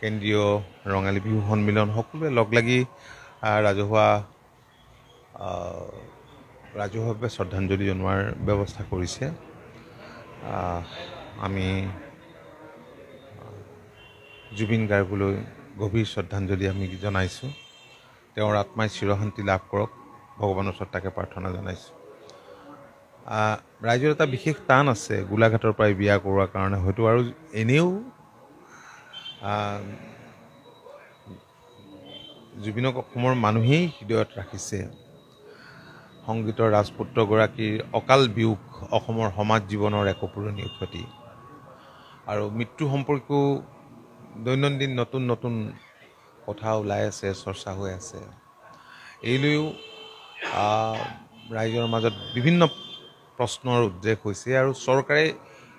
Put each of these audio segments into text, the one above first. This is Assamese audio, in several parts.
কেন্দ্ৰীয় ৰঙালী বিহু সন্মিলন সকলোৱে লগ লাগি ৰাজহুৱাভাৱে শ্ৰদ্ধাঞ্জলি জনোৱাৰ ব্যৱস্থা কৰিছে। আমি জুবিন গাৰ্গলৈ গভীৰ শ্ৰদ্ধাঞ্জলি আমি জনাইছোঁ। তেওঁৰ আত্মাই চিৰশান্তি লাভ কৰক, ভগৱানৰ ওচৰত তাকে প্ৰাৰ্থনা জনাইছোঁ। ৰাইজৰ এটা বিশেষ টান আছে গোলাঘাটৰ পৰাই বিয়া কৰোৱাৰ কাৰণে, হয়তো আৰু এনেও জুবিনক অসমৰ মানুহেই হৃদয়ত ৰাখিছে। সংগীতৰ ৰাজপুত্ৰগৰাকীৰ অকাল বিয়োগ অসমৰ সমাজ জীৱনৰ এক অপূৰণীয় ক্ষতি। আৰু মৃত্যু সম্পৰ্কেও দৈনন্দিন নতুন নতুন কথা ওলাই আছে, চৰ্চা হৈ আছে। এইলৈও ৰাইজৰ মাজত বিভিন্ন প্ৰশ্নৰ উদ্ৰেক হৈছে আৰু চৰকাৰে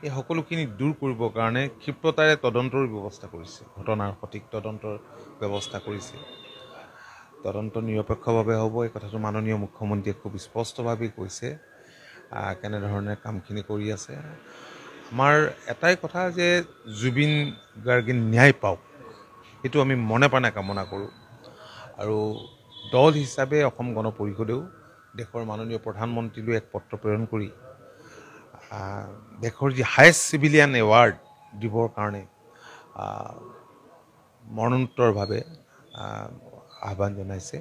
এই সকলোখিনি দূৰ কৰিবৰ কাৰণে ক্ষিপ্ৰতাৰে তদন্তৰ ব্যৱস্থা কৰিছে, ঘটনাৰ সঠিক তদন্তৰ ব্যৱস্থা কৰিছে। তদন্ত নিৰপেক্ষভাৱে হ'ব, এই কথাটো মাননীয় মুখ্যমন্ত্ৰীয়ে খুব স্পষ্টভাৱেই কৈছে কেনেধৰণে কামখিনি কৰি আছে। আমাৰ এটাই কথা যে জুবিন গাৰ্গে ন্যায় পাওক, সেইটো আমি মনে প্ৰাণে কামনা কৰোঁ। আৰু দল হিচাপে অসম গণ পৰিষদেও দেশৰ মাননীয় প্ৰধানমন্ত্ৰীলৈ এক পত্ৰ প্ৰেৰণ কৰি দেশৰ যি হায়েষ্ট চিভিলিয়ান এৱাৰ্ড দিবৰ কাৰণে মৰণোত্তৰভাৱে আহ্বান জনাইছে।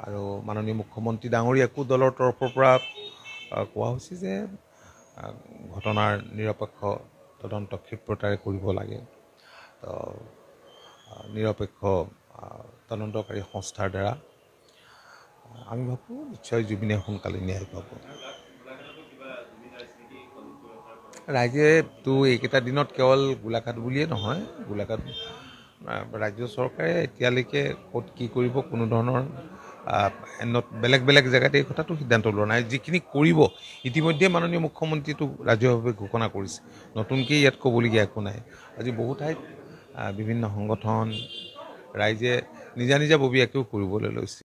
আৰু মাননীয় মুখ্যমন্ত্ৰী ডাঙৰীয়াকো দলৰ তৰফৰ পৰা কোৱা হৈছে যে ঘটনাৰ নিৰপেক্ষ তদন্ত ক্ষিপ্ৰতাৰে কৰিব লাগে। নিৰপেক্ষ তদন্তকাৰী সংস্থাৰ দ্বাৰা আমি ভাবোঁ নিশ্চয় জুবিনে সোনকালে ন্যায় পাব। ৰাইজেতো এইকেইটা দিনত কেৱল গোলাঘাট বুলিয়ে নহয়, গোলাঘাট ৰাজ্য চৰকাৰে এতিয়ালৈকে ক'ত কি কৰিব কোনো ধৰণৰ বেলেগ বেলেগ জেগাত এই কথাটো সিদ্ধান্ত লোৱা নাই। যিখিনি কৰিব ইতিমধ্যে মাননীয় মুখ্যমন্ত্ৰীটো ৰাজহুৱাভাৱে ঘোষণা কৰিছে, নতুনকৈ ইয়াত ক'বলগীয়া একো নাই। আজি বহু ঠাইত বিভিন্ন সংগঠন ৰাইজে নিজা নিজা ববীয়াকেও কৰিবলৈ লৈছে।